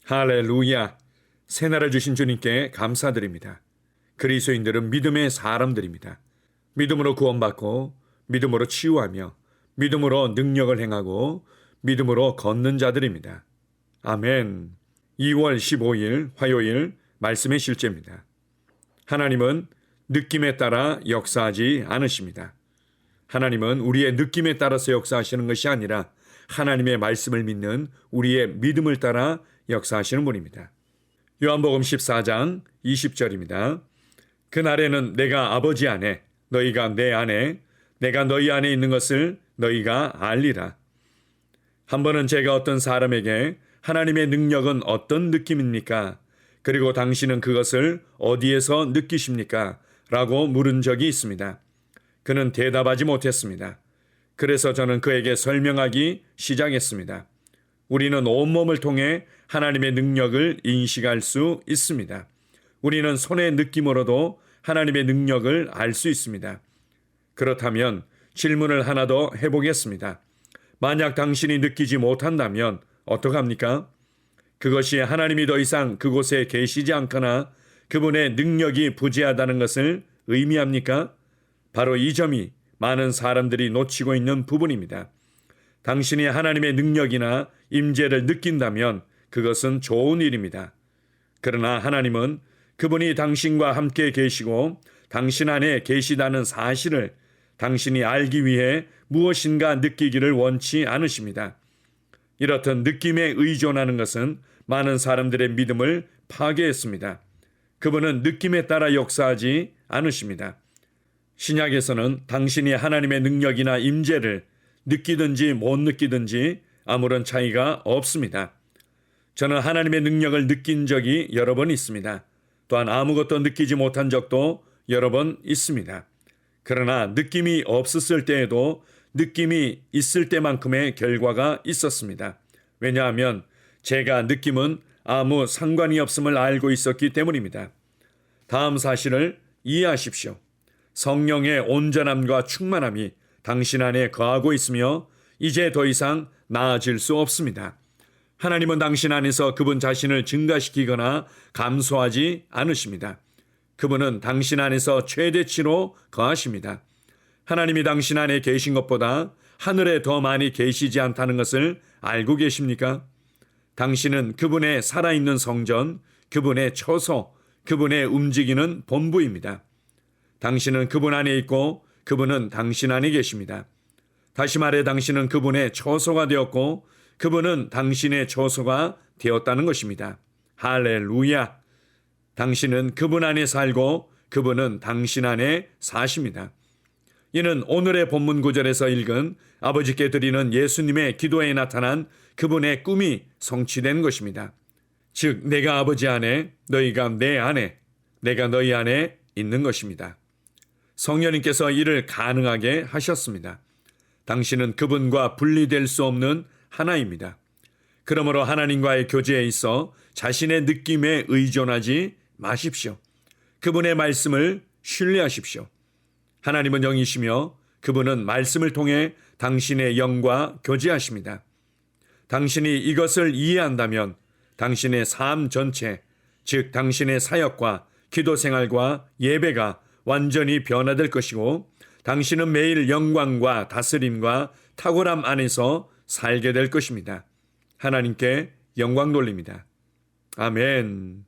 할렐루야! 새날을 주신 주님께 감사드립니다. 그리스도인들은 믿음의 사람들입니다. 믿음으로 구원받고 믿음으로 치유하며 믿음으로 능력을 행하고 믿음으로 걷는 자들입니다. 아멘. 2월 15일 화요일 말씀의 실제입니다. 하나님은 느낌에 따라 역사하지 않으십니다. 하나님은 우리의 느낌에 따라서 역사하시는 것이 아니라 하나님의 말씀을 믿는 우리의 믿음을 따라 역사하시는 분입니다. 요한복음 14장 20절입니다. 그날에는 내가 아버지 안에 너희가 내 안에 내가 너희 안에 있는 것을 너희가 알리라. 한 번은 제가 어떤 사람에게 하나님의 능력은 어떤 느낌입니까? 그리고 당신은 그것을 어디에서 느끼십니까? 라고 물은 적이 있습니다. 그는 대답하지 못했습니다. 그래서 저는 그에게 설명하기 시작했습니다. 우리는 온몸을 통해 하나님의 능력을 인식할 수 있습니다. 우리는 손의 느낌으로도 하나님의 능력을 알 수 있습니다. 그렇다면 질문을 하나 더 해보겠습니다. 만약 당신이 느끼지 못한다면 어떡합니까? 그것이 하나님이 더 이상 그곳에 계시지 않거나 그분의 능력이 부재하다는 것을 의미합니까? 바로 이 점이 많은 사람들이 놓치고 있는 부분입니다. 당신이 하나님의 능력이나 임재를 느낀다면 그것은 좋은 일입니다. 그러나 하나님은 그분이 당신과 함께 계시고 당신 안에 계시다는 사실을 당신이 알기 위해 무엇인가 느끼기를 원치 않으십니다. 이렇듯 느낌에 의존하는 것은 많은 사람들의 믿음을 파괴했습니다. 그분은 느낌에 따라 역사하지 않으십니다. 신약에서는 당신이 하나님의 능력이나 임재를 느끼든지 못 느끼든지 아무런 차이가 없습니다. 저는 하나님의 능력을 느낀 적이 여러 번 있습니다. 또한 아무것도 느끼지 못한 적도 여러 번 있습니다. 그러나 느낌이 없었을 때에도 느낌이 있을 때만큼의 결과가 있었습니다. 왜냐하면 제가 느낌은 아무 상관이 없음을 알고 있었기 때문입니다. 다음 사실을 이해하십시오. 성령의 온전함과 충만함이 당신 안에 거하고 있으며 이제 더 이상 나아질 수 없습니다. 하나님은 당신 안에서 그분 자신을 증가시키거나 감소하지 않으십니다. 그분은 당신 안에서 최대치로 거하십니다. 하나님이 당신 안에 계신 것보다 하늘에 더 많이 계시지 않다는 것을 알고 계십니까? 당신은 그분의 살아있는 성전, 그분의 처소, 그분의 움직이는 본부입니다. 당신은 그분 안에 있고 그분은 당신 안에 계십니다. 다시 말해 당신은 그분의 처소가 되었고 그분은 당신의 처소가 되었다는 것입니다. 할렐루야! 당신은 그분 안에 살고 그분은 당신 안에 사십니다. 이는 오늘의 본문 구절에서 읽은 아버지께 드리는 예수님의 기도에 나타난 그분의 꿈이 성취된 것입니다. 즉 내가 아버지 안에 너희가 내 안에 내가 너희 안에 있는 것입니다. 성령님께서 이를 가능하게 하셨습니다. 당신은 그분과 분리될 수 없는 하나입니다. 그러므로 하나님과의 교제에 있어 자신의 느낌에 의존하지 마십시오. 그분의 말씀을 신뢰하십시오. 하나님은 영이시며 그분은 말씀을 통해 당신의 영과 교제하십니다. 당신이 이것을 이해한다면 당신의 삶 전체, 즉 당신의 사역과 기도 생활과 예배가 완전히 변화될 것이고 당신은 매일 영광과 다스림과 탁월함 안에서 살게 될 것입니다. 하나님께 영광 돌립니다. 아멘.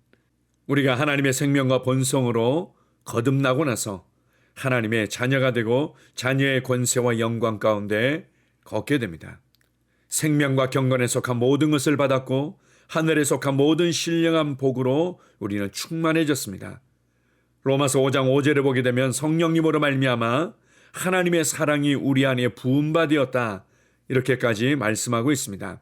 우리가 하나님의 생명과 본성으로 거듭나고 나서 하나님의 자녀가 되고 자녀의 권세와 영광 가운데 걷게 됩니다. 생명과 경건에 속한 모든 것을 받았고 하늘에 속한 모든 신령한 복으로 우리는 충만해졌습니다. 로마서 5장 5절을 보게 되면 성령님으로 말미암아 하나님의 사랑이 우리 안에 부음받되었다 이렇게까지 말씀하고 있습니다.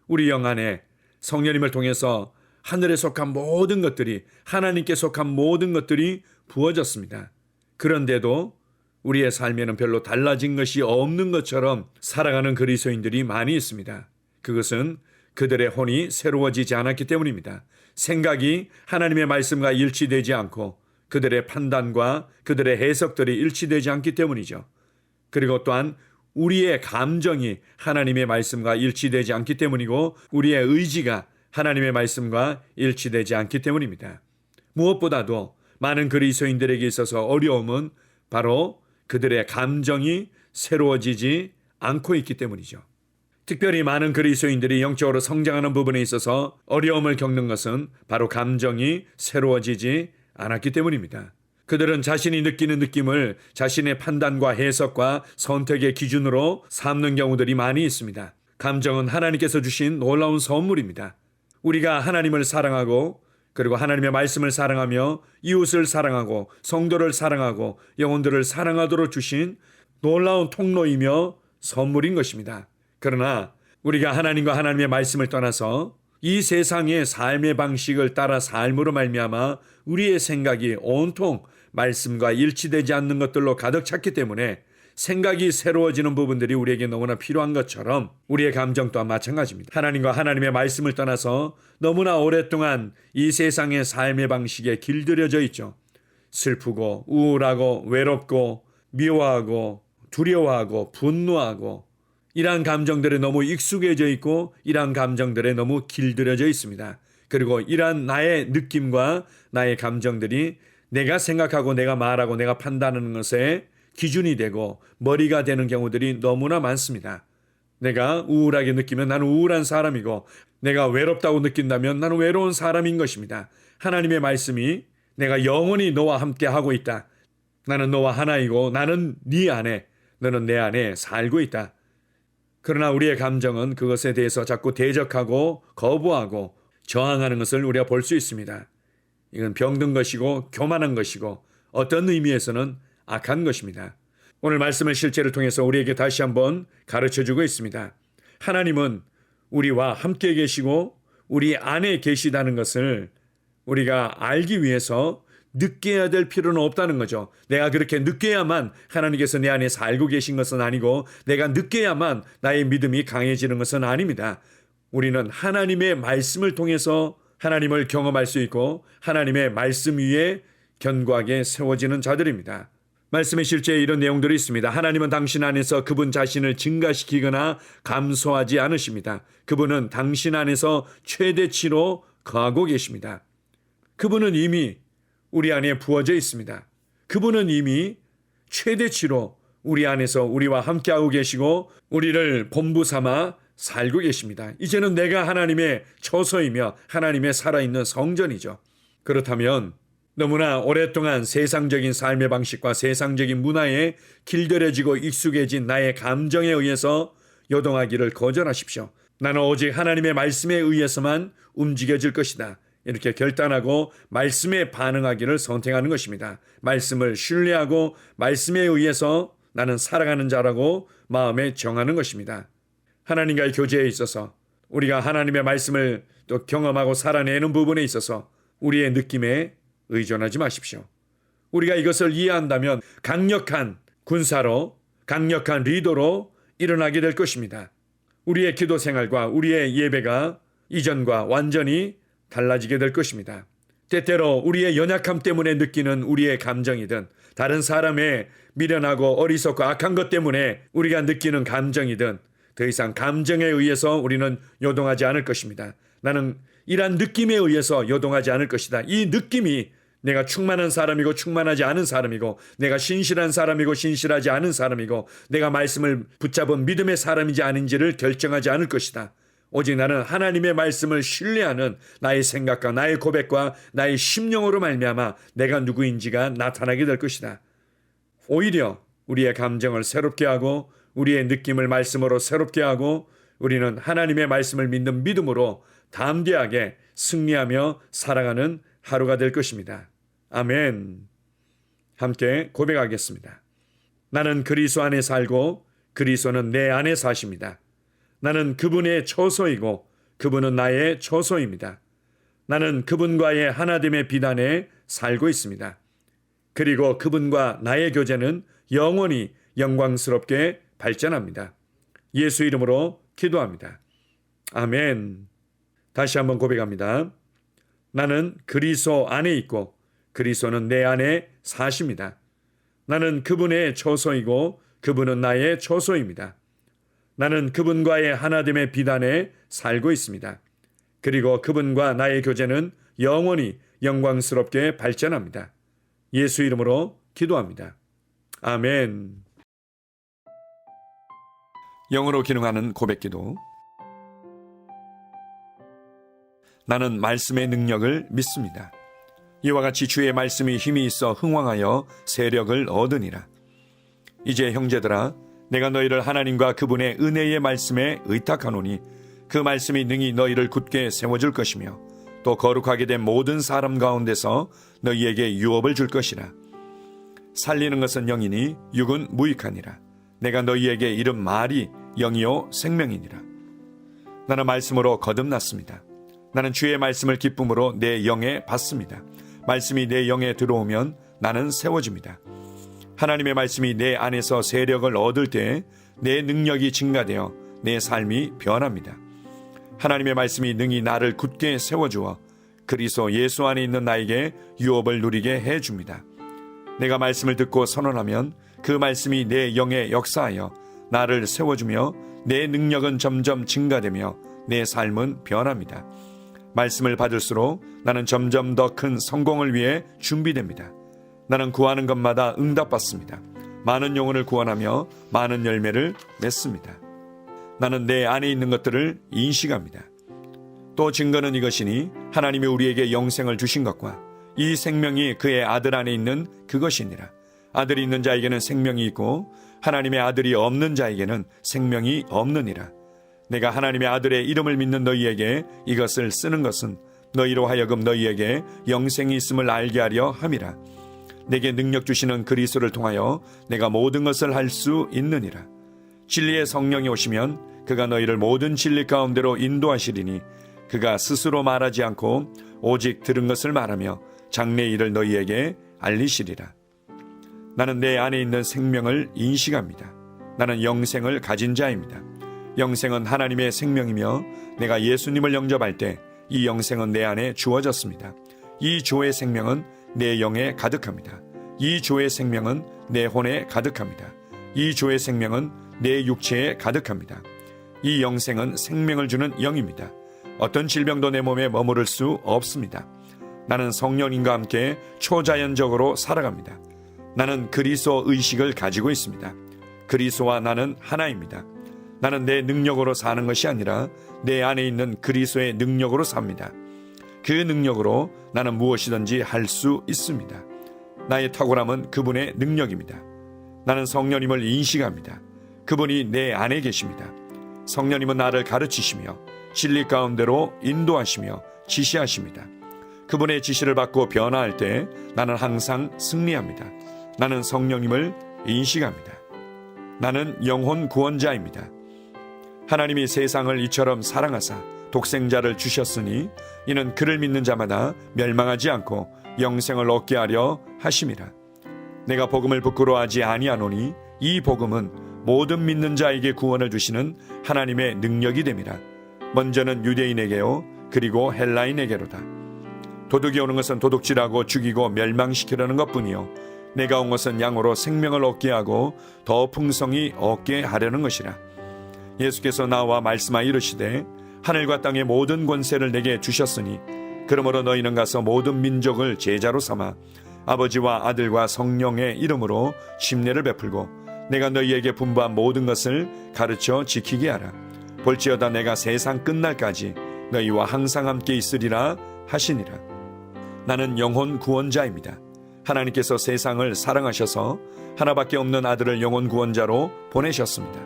우리 영 안에 성령님을 통해서 하늘에 속한 모든 것들이 하나님께 속한 모든 것들이 부어졌습니다. 그런데도 우리의 삶에는 별로 달라진 것이 없는 것처럼 살아가는 그리스도인들이 많이 있습니다. 그것은 그들의 혼이 새로워지지 않았기 때문입니다. 생각이 하나님의 말씀과 일치되지 않고 그들의 판단과 그들의 해석들이 일치되지 않기 때문이죠. 그리고 또한 우리의 감정이 하나님의 말씀과 일치되지 않기 때문이고 우리의 의지가 하나님의 말씀과 일치되지 않기 때문입니다. 무엇보다도 많은 그리스도인들에게 있어서 어려움은 바로 그들의 감정이 새로워지지 않고 있기 때문이죠. 특별히 많은 그리스도인들이 영적으로 성장하는 부분에 있어서 어려움을 겪는 것은 바로 감정이 새로워지지 않았기 때문입니다. 그들은 자신이 느끼는 느낌을 자신의 판단과 해석과 선택의 기준으로 삼는 경우들이 많이 있습니다. 감정은 하나님께서 주신 놀라운 선물입니다. 우리가 하나님을 사랑하고 그리고 하나님의 말씀을 사랑하며 이웃을 사랑하고 성도를 사랑하고 영혼들을 사랑하도록 주신 놀라운 통로이며 선물인 것입니다. 그러나 우리가 하나님과 하나님의 말씀을 떠나서 이 세상의 삶의 방식을 따라 삶으로 말미암아 우리의 생각이 온통 말씀과 일치되지 않는 것들로 가득 찼기 때문에 생각이 새로워지는 부분들이 우리에게 너무나 필요한 것처럼 우리의 감정 또한 마찬가지입니다. 하나님과 하나님의 말씀을 떠나서 너무나 오랫동안 이 세상의 삶의 방식에 길들여져 있죠. 슬프고 우울하고 외롭고 미워하고 두려워하고 분노하고 이러한 감정들에 너무 익숙해져 있고 이러한 감정들에 너무 길들여져 있습니다. 그리고 이러한 나의 느낌과 나의 감정들이 내가 생각하고 내가 말하고 내가 판단하는 것에 기준이 되고 머리가 되는 경우들이 너무나 많습니다. 내가 우울하게 느끼면 나는 우울한 사람이고 내가 외롭다고 느낀다면 나는 외로운 사람인 것입니다. 하나님의 말씀이 내가 영원히 너와 함께 하고 있다. 나는 너와 하나이고 나는 네 안에 너는 내 안에 살고 있다. 그러나 우리의 감정은 그것에 대해서 자꾸 대적하고 거부하고 저항하는 것을 우리가 볼 수 있습니다. 이건 병든 것이고 교만한 것이고 어떤 의미에서는 악한 것입니다. 오늘 말씀의 실제를 통해서 우리에게 다시 한번 가르쳐주고 있습니다. 하나님은 우리와 함께 계시고 우리 안에 계시다는 것을 우리가 알기 위해서 느껴야 될 필요는 없다는 거죠. 내가 그렇게 느껴야만 하나님께서 내 안에 살고 계신 것은 아니고 내가 느껴야만 나의 믿음이 강해지는 것은 아닙니다. 우리는 하나님의 말씀을 통해서 하나님을 경험할 수 있고 하나님의 말씀 위에 견고하게 세워지는 자들입니다. 말씀의 실제에 이런 내용들이 있습니다. 하나님은 당신 안에서 그분 자신을 증가시키거나 감소하지 않으십니다. 그분은 당신 안에서 최대치로 거하고 계십니다. 그분은 이미 우리 안에 부어져 있습니다. 그분은 이미 최대치로 우리 안에서 우리와 함께하고 계시고 우리를 본부 삼아 살고 계십니다. 이제는 내가 하나님의 처소이며 하나님의 살아있는 성전이죠. 그렇다면 너무나 오랫동안 세상적인 삶의 방식과 세상적인 문화에 길들여지고 익숙해진 나의 감정에 의해서 요동하기를 거절하십시오. 나는 오직 하나님의 말씀에 의해서만 움직여질 것이다. 이렇게 결단하고 말씀에 반응하기를 선택하는 것입니다. 말씀을 신뢰하고 말씀에 의해서 나는 살아가는 자라고 마음에 정하는 것입니다. 하나님과의 교제에 있어서 우리가 하나님의 말씀을 또 경험하고 살아내는 부분에 있어서 우리의 느낌에 의존하지 마십시오. 우리가 이것을 이해한다면 강력한 군사로 강력한 리더로 일어나게 될 것입니다. 우리의 기도 생활과 우리의 예배가 이전과 완전히 달라지게 될 것입니다. 때때로 우리의 연약함 때문에 느끼는 우리의 감정이든 다른 사람의 미련하고 어리석고 악한 것 때문에 우리가 느끼는 감정이든 더 이상 감정에 의해서 우리는 요동하지 않을 것입니다. 나는 이러한 느낌에 의해서 요동하지 않을 것이다. 이 느낌이 내가 충만한 사람이고 충만하지 않은 사람이고 내가 신실한 사람이고 신실하지 않은 사람이고 내가 말씀을 붙잡은 믿음의 사람인지 아닌지를 결정하지 않을 것이다. 오직 나는 하나님의 말씀을 신뢰하는 나의 생각과 나의 고백과 나의 심령으로 말미암아 내가 누구인지가 나타나게 될 것이다. 오히려 우리의 감정을 새롭게 하고 우리의 느낌을 말씀으로 새롭게 하고 우리는 하나님의 말씀을 믿는 믿음으로 담대하게 승리하며 살아가는 하루가 될 것입니다. 아멘. 함께 고백하겠습니다. 나는 그리스도 안에 살고 그리스도는 내 안에 사십니다. 나는 그분의 처소이고 그분은 나의 처소입니다. 나는 그분과의 하나됨의 비단에 살고 있습니다. 그리고 그분과 나의 교제는 영원히 영광스럽게 발전합니다. 예수 이름으로 기도합니다. 아멘. 다시 한번 고백합니다. 나는 그리스도 안에 있고 그리스도는 내 안에 사십니다. 나는 그분의 처소이고 그분은 나의 처소입니다. 나는 그분과의 하나됨의 비단에 살고 있습니다. 그리고 그분과 나의 교제는 영원히 영광스럽게 발전합니다. 예수 이름으로 기도합니다. 아멘. 영어로 기능하는 고백기도. 나는 말씀의 능력을 믿습니다. 이와 같이 주의 말씀이 힘이 있어 흥왕하여 세력을 얻으니라. 이제 형제들아, 내가 너희를 하나님과 그분의 은혜의 말씀에 의탁하노니 그 말씀이 능히 너희를 굳게 세워줄 것이며 또 거룩하게 된 모든 사람 가운데서 너희에게 유업을 줄 것이라. 살리는 것은 영이니 육은 무익하니라. 내가 너희에게 이른 말이 영이요 생명이니라. 나는 말씀으로 거듭났습니다. 나는 주의 말씀을 기쁨으로 내 영에 받습니다. 말씀이 내 영에 들어오면 나는 세워집니다. 하나님의 말씀이 내 안에서 세력을 얻을 때 내 능력이 증가되어 내 삶이 변합니다. 하나님의 말씀이 능히 나를 굳게 세워주어 그리스도 예수 안에 있는 나에게 유업을 누리게 해줍니다. 내가 말씀을 듣고 선언하면 그 말씀이 내 영에 역사하여 나를 세워주며 내 능력은 점점 증가되며 내 삶은 변합니다. 말씀을 받을수록 나는 점점 더 큰 성공을 위해 준비됩니다. 나는 구하는 것마다 응답받습니다. 많은 영혼을 구원하며 많은 열매를 맺습니다. 나는 내 안에 있는 것들을 인식합니다. 또 증거는 이것이니 하나님이 우리에게 영생을 주신 것과 이 생명이 그의 아들 안에 있는 그것이니라. 아들이 있는 자에게는 생명이 있고 하나님의 아들이 없는 자에게는 생명이 없느니라. 내가 하나님의 아들의 이름을 믿는 너희에게 이것을 쓰는 것은 너희로 하여금 너희에게 영생이 있음을 알게 하려 함이라. 내게 능력 주시는 그리스도를 통하여 내가 모든 것을 할 수 있느니라. 진리의 성령이 오시면 그가 너희를 모든 진리 가운데로 인도하시리니 그가 스스로 말하지 않고 오직 들은 것을 말하며 장래의 일을 너희에게 알리시리라. 나는 내 안에 있는 생명을 인식합니다. 나는 영생을 가진 자입니다. 영생은 하나님의 생명이며 내가 예수님을 영접할 때 이 영생은 내 안에 주어졌습니다. 이 주의 생명은 내 영에 가득합니다. 이 주의 생명은 내 혼에 가득합니다. 이 주의 생명은 내 육체에 가득합니다. 이 영생은 생명을 주는 영입니다. 어떤 질병도 내 몸에 머무를 수 없습니다. 나는 성령님과 함께 초자연적으로 살아갑니다. 나는 그리스도 의식을 가지고 있습니다. 그리스도와 나는 하나입니다. 나는 내 능력으로 사는 것이 아니라 내 안에 있는 그리스도의 능력으로 삽니다. 그 능력으로 나는 무엇이든지 할 수 있습니다. 나의 탁월함은 그분의 능력입니다. 나는 성령님을 인식합니다. 그분이 내 안에 계십니다. 성령님은 나를 가르치시며 진리 가운데로 인도하시며 지시하십니다. 그분의 지시를 받고 변화할 때 나는 항상 승리합니다. 나는 성령님을 인식합니다. 나는 영혼 구원자입니다. 하나님이 세상을 이처럼 사랑하사 독생자를 주셨으니 이는 그를 믿는 자마다 멸망하지 않고 영생을 얻게 하려 하심이라. 내가 복음을 부끄러워하지 아니하노니 이 복음은 모든 믿는 자에게 구원을 주시는 하나님의 능력이 됨이라. 먼저는 유대인에게요 그리고 헬라인에게로다. 도둑이 오는 것은 도둑질하고 죽이고 멸망시키려는 것뿐이요 내가 온 것은 양으로 생명을 얻게 하고 더 풍성히 얻게 하려는 것이라. 예수께서 나와 말씀하여 이르시되 하늘과 땅의 모든 권세를 내게 주셨으니 그러므로 너희는 가서 모든 민족을 제자로 삼아 아버지와 아들과 성령의 이름으로 침례를 베풀고 내가 너희에게 분부한 모든 것을 가르쳐 지키게 하라. 볼지어다 내가 세상 끝날까지 너희와 항상 함께 있으리라 하시니라. 나는 영혼 구원자입니다. 하나님께서 세상을 사랑하셔서 하나밖에 없는 아들을 영혼 구원자로 보내셨습니다.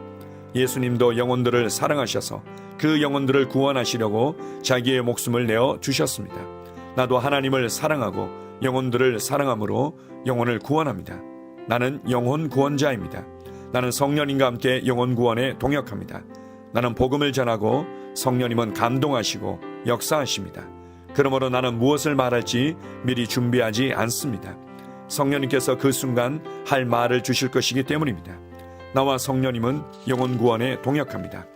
예수님도 영혼들을 사랑하셔서 그 영혼들을 구원하시려고 자기의 목숨을 내어 주셨습니다. 나도 하나님을 사랑하고 영혼들을 사랑함으로 영혼을 구원합니다. 나는 영혼 구원자입니다. 나는 성령님과 함께 영혼 구원에 동역합니다. 나는 복음을 전하고 성령님은 감동하시고 역사하십니다. 그러므로 나는 무엇을 말할지 미리 준비하지 않습니다. 성령님께서 그 순간 할 말을 주실 것이기 때문입니다. 나와 성령님은 영혼 구원에 동역합니다.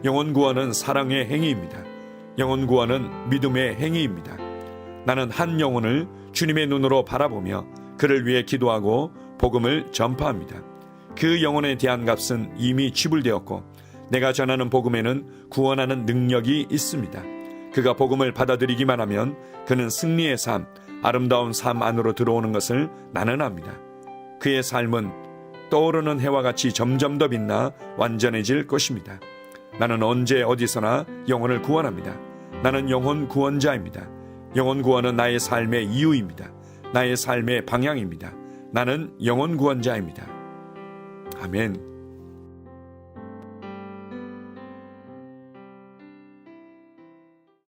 영혼 구원은 사랑의 행위입니다. 영혼 구원은 믿음의 행위입니다. 나는 한 영혼을 주님의 눈으로 바라보며 그를 위해 기도하고 복음을 전파합니다. 그 영혼에 대한 값은 이미 지불되었고 내가 전하는 복음에는 구원하는 능력이 있습니다. 그가 복음을 받아들이기만 하면 그는 승리의 삶, 아름다운 삶 안으로 들어오는 것을 나는 압니다. 그의 삶은 떠오르는 해와 같이 점점 더 빛나 완전해질 것입니다. 나는 언제 어디서나 영혼을 구원합니다. 나는 영혼 구원자입니다. 영혼 구원은 나의 삶의 이유입니다. 나의 삶의 방향입니다. 나는 영혼 구원자입니다. 아멘.